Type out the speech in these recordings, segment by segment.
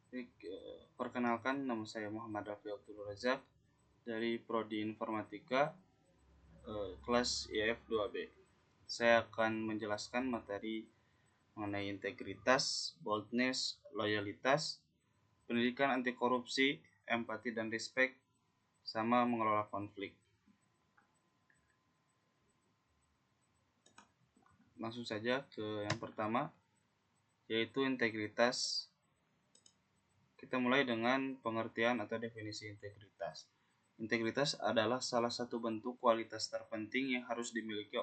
Baik, perkenalkan nama saya Muhammad Rafi Abdul Razak dari Prodi Informatika kelas IF 2B. Saya akan menjelaskan materi mengenai integritas, boldness, loyalitas, pendidikan anti korupsi, empati dan respect, sama mengelola konflik. Langsung saja ke yang pertama, yaitu integritas. Kita mulai dengan pengertian atau definisi integritas. Integritas adalah salah satu bentuk kualitas terpenting yang harus dimiliki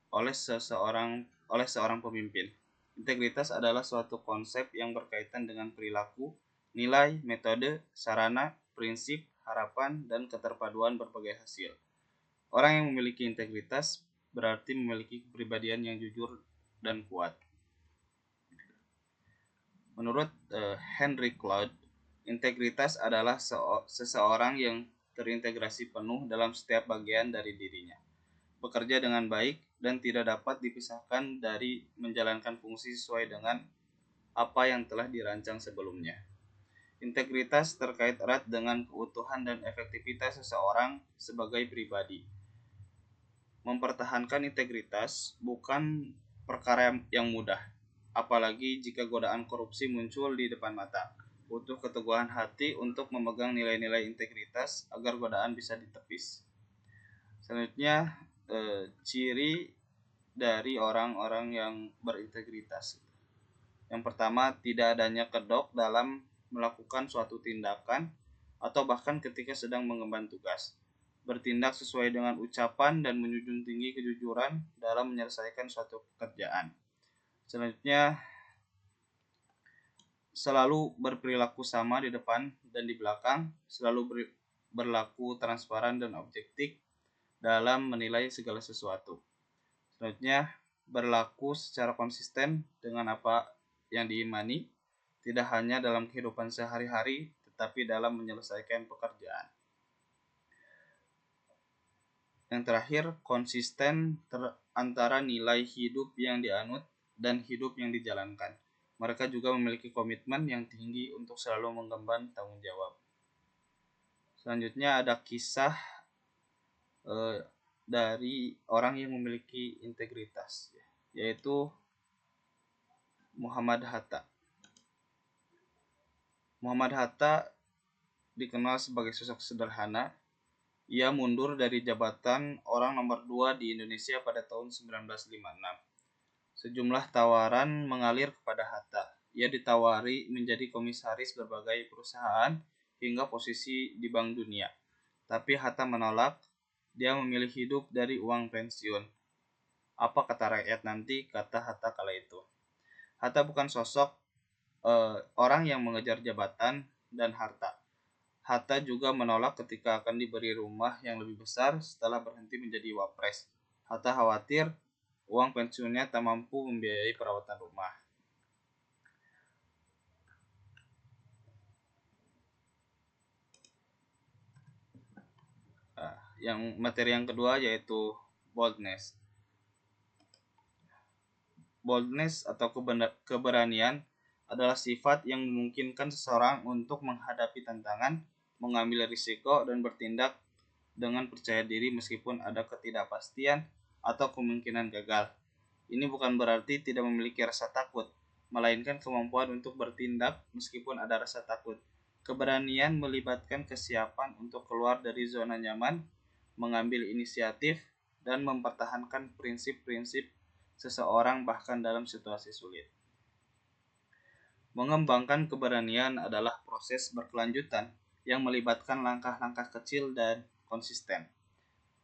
oleh seorang pemimpin. Integritas adalah suatu konsep yang berkaitan dengan perilaku, nilai, metode, sarana, prinsip, harapan, dan keterpaduan berbagai hasil. Orang yang memiliki integritas berarti memiliki kepribadian yang jujur dan kuat. Menurut Henry Cloud, integritas adalah seseorang yang terintegrasi penuh dalam setiap bagian dari dirinya, bekerja dengan baik, dan tidak dapat dipisahkan dari menjalankan fungsi sesuai dengan apa yang telah dirancang sebelumnya. Integritas terkait erat dengan keutuhan dan efektivitas seseorang sebagai pribadi. Mempertahankan integritas bukan perkara yang mudah, apalagi jika godaan korupsi muncul di depan mata. Butuh keteguhan hati untuk memegang nilai-nilai integritas agar godaan bisa ditepis. Selanjutnya, ciri dari orang-orang yang berintegritas. Yang pertama, tidak adanya kedok dalam melakukan suatu tindakan atau bahkan ketika sedang mengemban tugas. Bertindak sesuai dengan ucapan dan menjunjung tinggi kejujuran dalam menyelesaikan suatu pekerjaan. Selanjutnya, selalu berperilaku sama di depan dan di belakang, selalu berlaku transparan dan objektif dalam menilai segala sesuatu. Selanjutnya, berlaku secara konsisten dengan apa yang diimani, tidak hanya dalam kehidupan sehari-hari, tetapi dalam menyelesaikan pekerjaan. Yang terakhir, konsisten antara nilai hidup yang dianut dan hidup yang dijalankan. Mereka juga memiliki komitmen yang tinggi untuk selalu mengemban tanggung jawab. Selanjutnya ada kisah dari orang yang memiliki integritas, yaitu Muhammad Hatta. Muhammad Hatta dikenal sebagai sosok sederhana. Ia mundur dari jabatan orang nomor 2 di Indonesia pada tahun 1956. Sejumlah tawaran mengalir kepada Hatta. Ia ditawari menjadi komisaris berbagai perusahaan hingga posisi di Bank Dunia. Tapi Hatta menolak. Dia memilih hidup dari uang pensiun. Apa kata rakyat nanti, kata Hatta kala itu. Hatta bukan sosok orang yang mengejar jabatan dan harta. Hatta juga menolak ketika akan diberi rumah yang lebih besar setelah berhenti menjadi wapres. Hatta khawatir uang pensiunnya tak mampu membiayai perawatan rumah. Yang materi yang kedua yaitu boldness. Boldness atau keberanian adalah sifat yang memungkinkan seseorang untuk menghadapi tantangan, mengambil risiko, dan bertindak dengan percaya diri meskipun ada ketidakpastian atau kemungkinan gagal. Ini bukan berarti tidak memiliki rasa takut, melainkan kemampuan untuk bertindak meskipun ada rasa takut. Keberanian melibatkan kesiapan untuk keluar dari zona nyaman, mengambil inisiatif, dan mempertahankan prinsip-prinsip seseorang bahkan dalam situasi sulit. Mengembangkan keberanian adalah proses berkelanjutan yang melibatkan langkah-langkah kecil dan konsisten.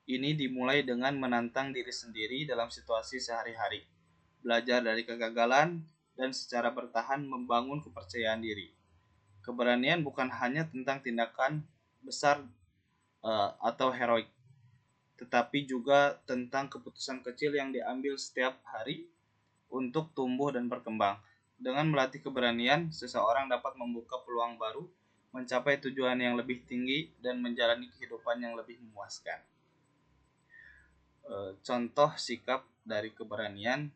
Ini dimulai dengan menantang diri sendiri dalam situasi sehari-hari, belajar dari kegagalan, dan secara bertahan membangun kepercayaan diri. Keberanian bukan hanya tentang tindakan besar atau heroik, tetapi juga tentang keputusan kecil yang diambil setiap hari untuk tumbuh dan berkembang. Dengan melatih keberanian, seseorang dapat membuka peluang baru, mencapai tujuan yang lebih tinggi, dan menjalani kehidupan yang lebih memuaskan. Contoh sikap dari keberanian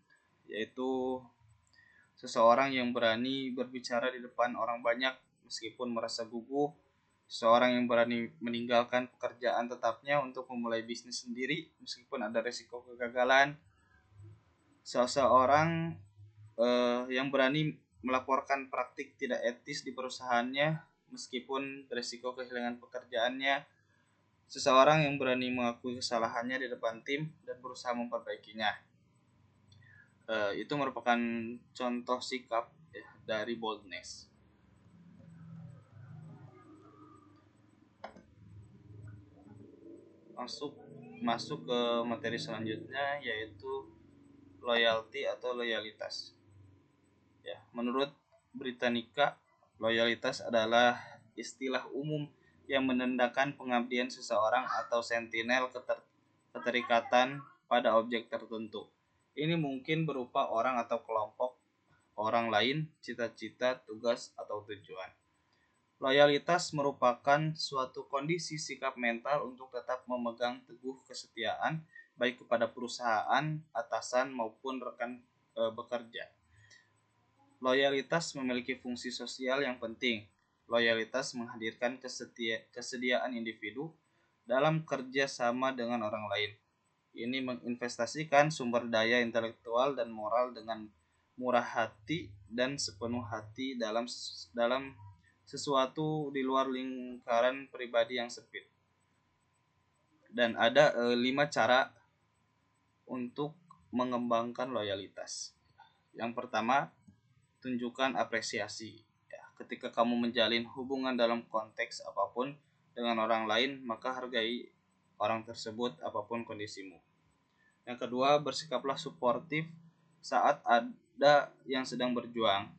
yaitu seseorang yang berani berbicara di depan orang banyak meskipun merasa gugup, seseorang yang berani meninggalkan pekerjaan tetapnya untuk memulai bisnis sendiri meskipun ada resiko kegagalan, seseorang yang berani melaporkan praktik tidak etis di perusahaannya meskipun beresiko kehilangan pekerjaannya, seseorang yang berani mengakui kesalahannya di depan tim dan berusaha memperbaikinya. Itu merupakan contoh sikap ya, dari boldness. Masuk ke materi selanjutnya, yaitu loyalty atau loyalitas. Ya, menurut Britannica, loyalitas adalah istilah umum yang menandakan pengabdian seseorang atau sentinel keterikatan pada objek tertentu. Ini mungkin berupa orang atau kelompok orang lain, cita-cita, tugas, atau tujuan. Loyalitas merupakan suatu kondisi sikap mental untuk tetap memegang teguh kesetiaan baik kepada perusahaan, atasan, maupun rekan bekerja. Loyalitas memiliki fungsi sosial yang penting. Loyalitas menghadirkan kesediaan individu dalam kerja sama dengan orang lain. Ini menginvestasikan sumber daya intelektual dan moral dengan murah hati dan sepenuh hati dalam sesuatu di luar lingkaran pribadi yang sempit. Dan ada 5 cara untuk mengembangkan loyalitas. Yang pertama, tunjukkan apresiasi. Ya, ketika kamu menjalin hubungan dalam konteks apapun dengan orang lain, maka hargai orang tersebut apapun kondisimu. Yang kedua, bersikaplah suportif saat ada yang sedang berjuang.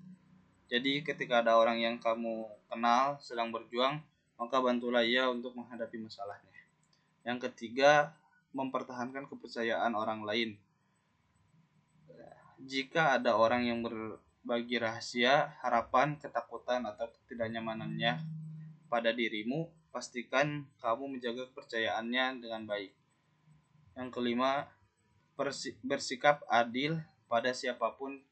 Jadi ketika ada orang yang kamu kenal sedang berjuang, maka bantulah ia untuk menghadapi masalahnya. Yang ketiga, mempertahankan kepercayaan orang lain. Jika ada orang yang berbagi rahasia, harapan, ketakutan, atau ketidaknyamanannya pada dirimu, pastikan kamu menjaga kepercayaannya dengan baik. Yang kelima, bersikap adil pada siapapun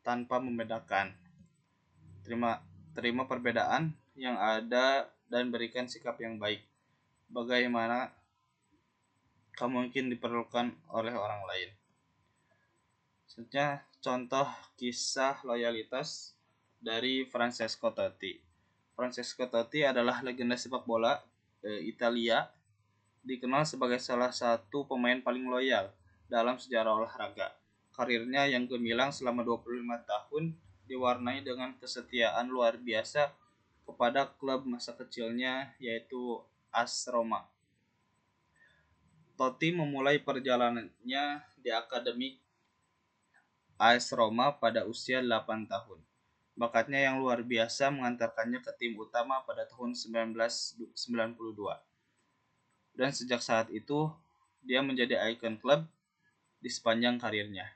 tanpa membedakan. Terima perbedaan yang ada dan berikan sikap yang baik. Bagaimana kamu mungkin diperlukan oleh orang lain. Selanjutnya, contoh kisah loyalitas dari Francesco Totti. Francesco Totti adalah legenda sepak bola Italia, dikenal sebagai salah satu pemain paling loyal dalam sejarah olahraga. Karirnya yang gemilang selama 25 tahun diwarnai dengan kesetiaan luar biasa kepada klub masa kecilnya, yaitu AS Roma. Totti memulai perjalanannya di akademi AS Roma pada usia 8 tahun. Bakatnya yang luar biasa mengantarkannya ke tim utama pada tahun 1992. Dan sejak saat itu, dia menjadi ikon klub di sepanjang karirnya.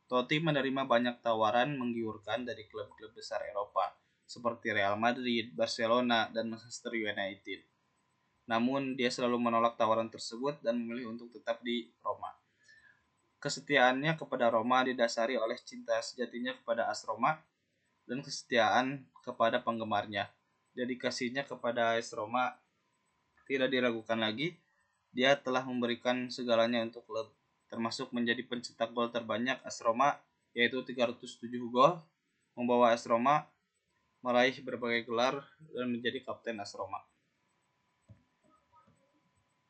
Totti menerima banyak tawaran menggiurkan dari klub-klub besar Eropa, seperti Real Madrid, Barcelona, dan Manchester United. Namun, dia selalu menolak tawaran tersebut dan memilih untuk tetap di Roma. Kesetiaannya kepada Roma didasari oleh cinta sejatinya kepada AS Roma dan kesetiaan kepada penggemarnya. Dedikasinya kepada AS Roma tidak diragukan lagi. Dia telah memberikan segalanya untuk klub, termasuk menjadi pencetak gol terbanyak AS Roma, yaitu 307 gol, membawa AS Roma meraih berbagai gelar dan menjadi kapten AS Roma.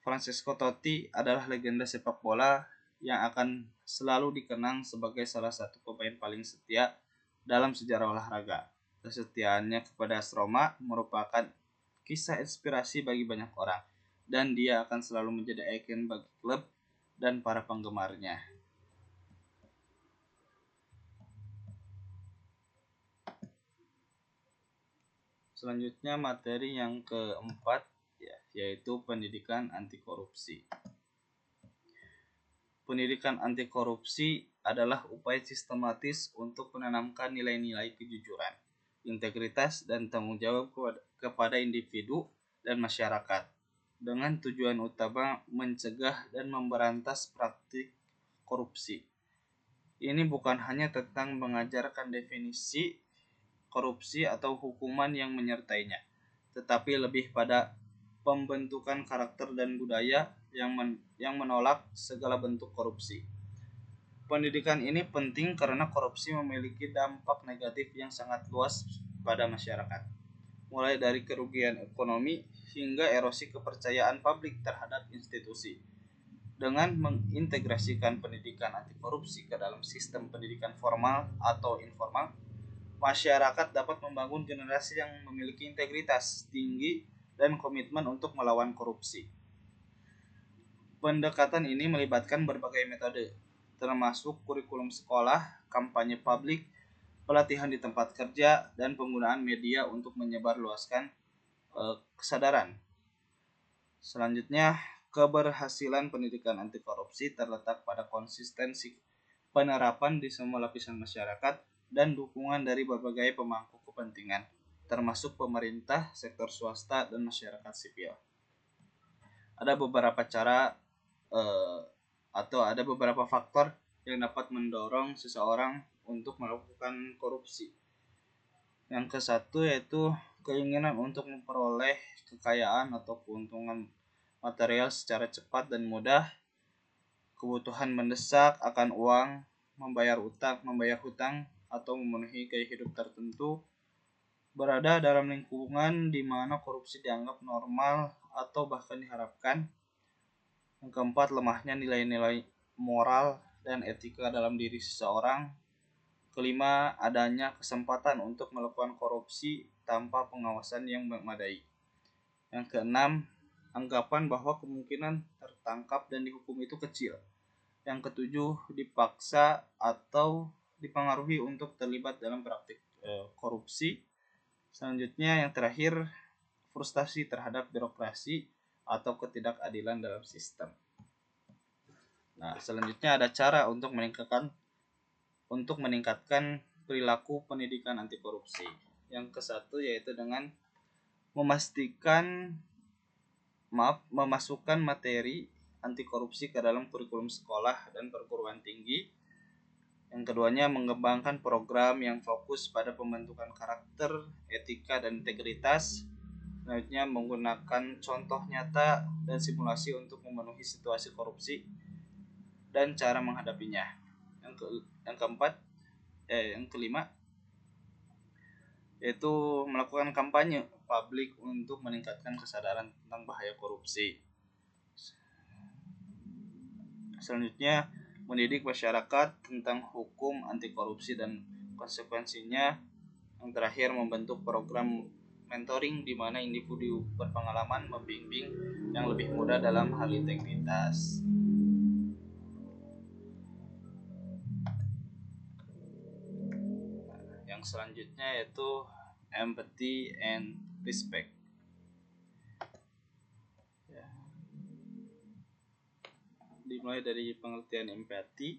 Francesco Totti adalah legenda sepak bola yang akan selalu dikenang sebagai salah satu pemain paling setia dalam sejarah olahraga. Kesetiaannya kepada AS Roma merupakan kisah inspirasi bagi banyak orang, dan dia akan selalu menjadi ikon bagi klub dan para penggemarnya. Selanjutnya materi yang keempat, yaitu pendidikan anti korupsi. Pendidikan anti korupsi adalah upaya sistematis untuk menanamkan nilai-nilai kejujuran, integritas, dan tanggung jawab kepada individu dan masyarakat, dengan tujuan utama mencegah dan memberantas praktik korupsi. Ini bukan hanya tentang mengajarkan definisi korupsi atau hukuman yang menyertainya, tetapi lebih pada pembentukan karakter dan budaya yang menolak segala bentuk korupsi. Pendidikan ini penting karena korupsi memiliki dampak negatif yang sangat luas pada masyarakat, mulai dari kerugian ekonomi hingga erosi kepercayaan publik terhadap institusi. Dengan mengintegrasikan pendidikan anti korupsi ke dalam sistem pendidikan formal atau informal, masyarakat dapat membangun generasi yang memiliki integritas tinggi dan komitmen untuk melawan korupsi. Pendekatan ini melibatkan berbagai metode, termasuk kurikulum sekolah, kampanye publik, pelatihan di tempat kerja, dan penggunaan media untuk menyebarluaskan kesadaran. Selanjutnya, keberhasilan pendidikan anti korupsi terletak pada konsistensi penerapan di semua lapisan masyarakat dan dukungan dari berbagai pemangku kepentingan, termasuk pemerintah, sektor swasta, dan masyarakat sipil. Ada beberapa cara atau ada beberapa faktor yang dapat mendorong seseorang untuk melakukan korupsi. Yang ke satu yaitu keinginan untuk memperoleh kekayaan atau keuntungan material secara cepat dan mudah, kebutuhan mendesak akan uang, membayar hutang, atau memenuhi gaya hidup tertentu, berada dalam lingkungan di mana korupsi dianggap normal atau bahkan diharapkan. Yang keempat, lemahnya nilai-nilai moral dan etika dalam diri seseorang. Kelima, adanya kesempatan untuk melakukan korupsi tanpa pengawasan yang memadai. Yang keenam, anggapan bahwa kemungkinan tertangkap dan dihukum itu kecil. Yang ketujuh, dipaksa atau dipengaruhi untuk terlibat dalam praktik korupsi. Selanjutnya, yang terakhir, frustasi terhadap birokrasi atau ketidakadilan dalam sistem. Nah, selanjutnya ada cara untuk meningkatkan perilaku pendidikan anti korupsi. Yang kesatu yaitu dengan memasukkan materi anti korupsi ke dalam kurikulum sekolah dan perguruan tinggi. Yang keduanya, mengembangkan program yang fokus pada pembentukan karakter, etika, dan integritas. Selanjutnya, menggunakan contoh nyata dan simulasi untuk memenuhi situasi korupsi dan cara menghadapinya. Yang kelima yaitu melakukan kampanye publik untuk meningkatkan kesadaran tentang bahaya korupsi. Selanjutnya, mendidik masyarakat tentang hukum anti korupsi dan konsekuensinya. Yang terakhir, membentuk program mentoring di mana individu berpengalaman membimbing yang lebih muda dalam hal integritas. Yang selanjutnya yaitu empathy and respect. Dimulai dari pengertian empati.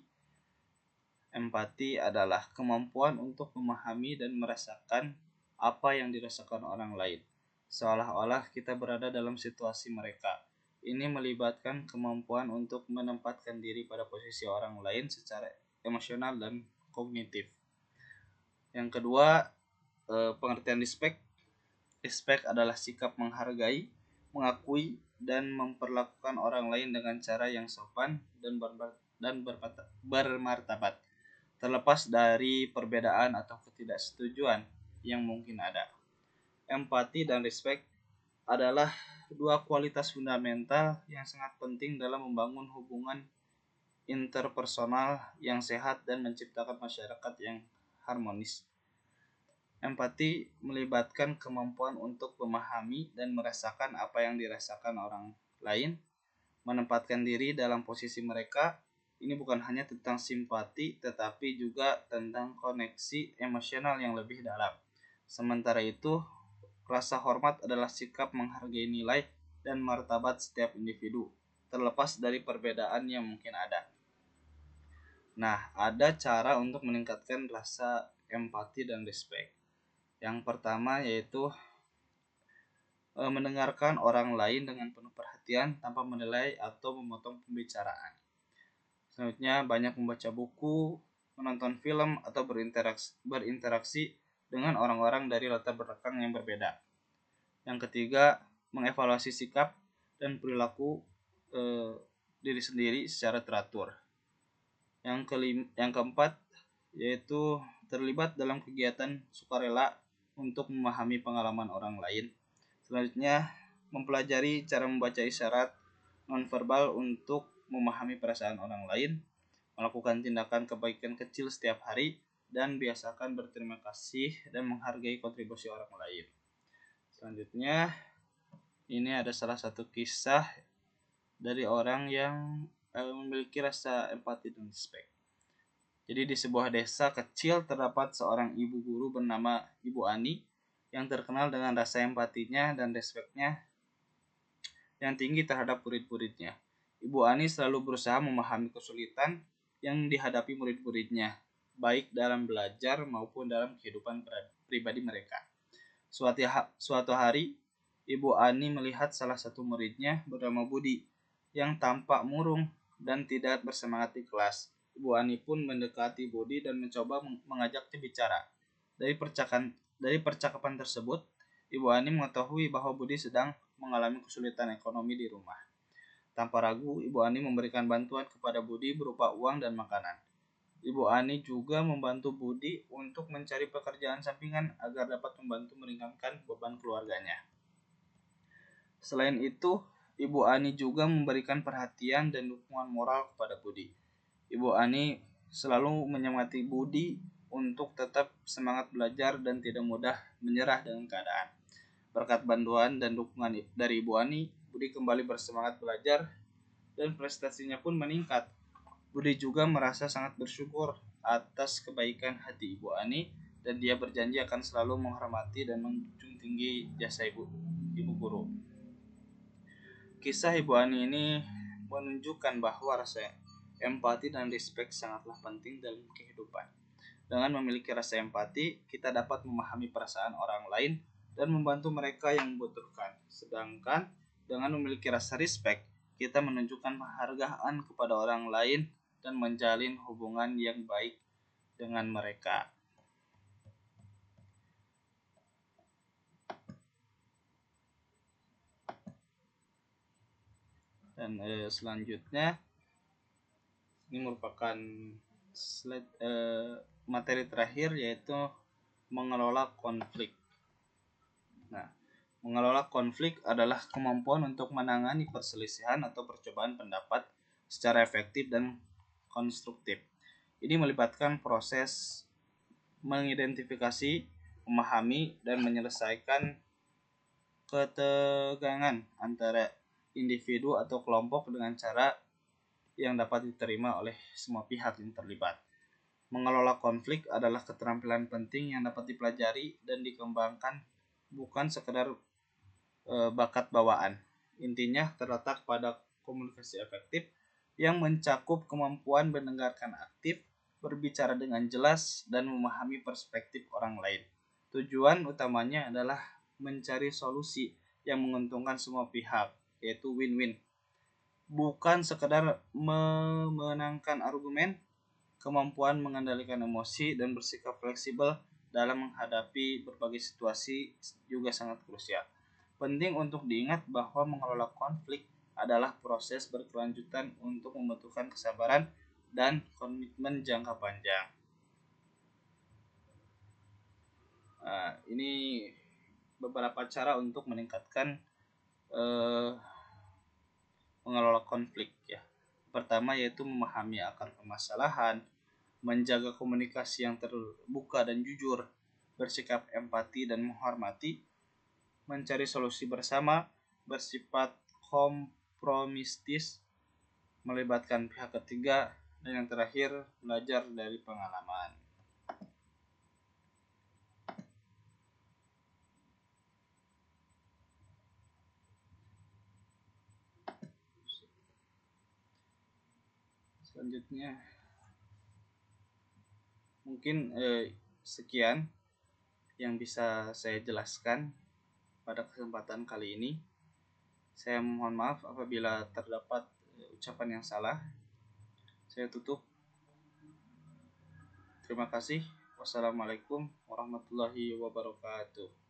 Empati adalah kemampuan untuk memahami dan merasakan apa yang dirasakan orang lain, seolah-olah kita berada dalam situasi mereka. Ini melibatkan kemampuan untuk menempatkan diri pada posisi orang lain secara emosional dan kognitif. Yang kedua, pengertian respect. Respect adalah sikap menghargai, mengakui, dan memperlakukan orang lain dengan cara yang sopan dan bermartabat, terlepas dari perbedaan atau ketidaksetujuan yang mungkin ada. Empati dan respect adalah dua kualitas fundamental yang sangat penting dalam membangun hubungan interpersonal yang sehat dan menciptakan masyarakat yang harmonis. Empati melibatkan kemampuan untuk memahami dan merasakan apa yang dirasakan orang lain, menempatkan diri dalam posisi mereka. Ini bukan hanya tentang simpati, tetapi juga tentang koneksi emosional yang lebih dalam. Sementara itu, rasa hormat adalah sikap menghargai nilai dan martabat setiap individu, terlepas dari perbedaan yang mungkin ada. Nah, ada cara untuk meningkatkan rasa empati dan respect. Yang pertama yaitu mendengarkan orang lain dengan penuh perhatian tanpa menilai atau memotong pembicaraan. Selanjutnya, banyak membaca buku, menonton film, atau berinteraksi dengan orang-orang dari latar belakang yang berbeda. Yang ketiga, mengevaluasi sikap dan perilaku diri sendiri secara teratur. Yang keempat, yaitu terlibat dalam kegiatan sukarela untuk memahami pengalaman orang lain. Selanjutnya, mempelajari cara membaca isyarat nonverbal untuk memahami perasaan orang lain, melakukan tindakan kebaikan kecil setiap hari, dan biasakan berterima kasih dan menghargai kontribusi orang lain. Selanjutnya, ini ada salah satu kisah dari orang yang memiliki rasa empati dan respect. Jadi di sebuah desa kecil terdapat seorang ibu guru bernama Ibu Ani yang terkenal dengan rasa empatinya dan respeknya yang tinggi terhadap murid-muridnya. Ibu Ani selalu berusaha memahami kesulitan yang dihadapi murid-muridnya, baik dalam belajar maupun dalam kehidupan pribadi mereka. Suatu hari, Ibu Ani melihat salah satu muridnya bernama Budi yang tampak murung dan tidak bersemangat di kelas. Ibu Ani pun mendekati Budi dan mencoba mengajaknya bicara. Dari percakapan tersebut, Ibu Ani mengetahui bahwa Budi sedang mengalami kesulitan ekonomi di rumah. Tanpa ragu, Ibu Ani memberikan bantuan kepada Budi berupa uang dan makanan. Ibu Ani juga membantu Budi untuk mencari pekerjaan sampingan agar dapat membantu meringankan beban keluarganya. Selain itu, Ibu Ani juga memberikan perhatian dan dukungan moral kepada Budi. Ibu Ani selalu menyemangati Budi untuk tetap semangat belajar dan tidak mudah menyerah dengan keadaan. Berkat bantuan dan dukungan dari Ibu Ani, Budi kembali bersemangat belajar dan prestasinya pun meningkat. Budi juga merasa sangat bersyukur atas kebaikan hati Ibu Ani dan dia berjanji akan selalu menghormati dan menjunjung tinggi jasa ibu guru. Kisah Ibu Ani ini menunjukkan bahwa rasa empati dan respect sangatlah penting dalam kehidupan. Dengan memiliki rasa empati, kita dapat memahami perasaan orang lain dan membantu mereka yang membutuhkan. Sedangkan dengan memiliki rasa respect, kita menunjukkan penghargaan kepada orang lain dan menjalin hubungan yang baik dengan mereka. Dan selanjutnya ini merupakan slide materi terakhir, yaitu mengelola konflik. Nah, mengelola konflik adalah kemampuan untuk menangani perselisihan atau percobaan pendapat secara efektif dan konstruktif. Ini melibatkan proses mengidentifikasi, memahami, dan menyelesaikan ketegangan antara individu atau kelompok dengan cara yang dapat diterima oleh semua pihak yang terlibat. Mengelola konflik adalah keterampilan penting yang dapat dipelajari dan dikembangkan, bukan sekedar bakat bawaan. Intinya terletak pada komunikasi efektif yang mencakup kemampuan mendengarkan aktif, berbicara dengan jelas, dan memahami perspektif orang lain. Tujuan utamanya adalah mencari solusi yang menguntungkan semua pihak, yaitu win-win. Bukan sekedar memenangkan argumen. Kemampuan mengendalikan emosi dan bersikap fleksibel dalam menghadapi berbagai situasi juga sangat krusial. Penting untuk diingat bahwa mengelola konflik adalah proses berkelanjutan untuk membutuhkan kesabaran dan komitmen jangka panjang. Ini beberapa cara untuk meningkatkan mengelola konflik ya. Pertama yaitu memahami akar permasalahan, menjaga komunikasi yang terbuka dan jujur, bersikap empati dan menghormati, mencari solusi bersama, bersifat kompromistis, melibatkan pihak ketiga, dan yang terakhir belajar dari pengalaman. Selanjutnya mungkin sekian yang bisa saya jelaskan pada kesempatan kali ini. Saya mohon maaf apabila terdapat ucapan yang salah. Saya tutup. Terima kasih. Wassalamualaikum warahmatullahi wabarakatuh.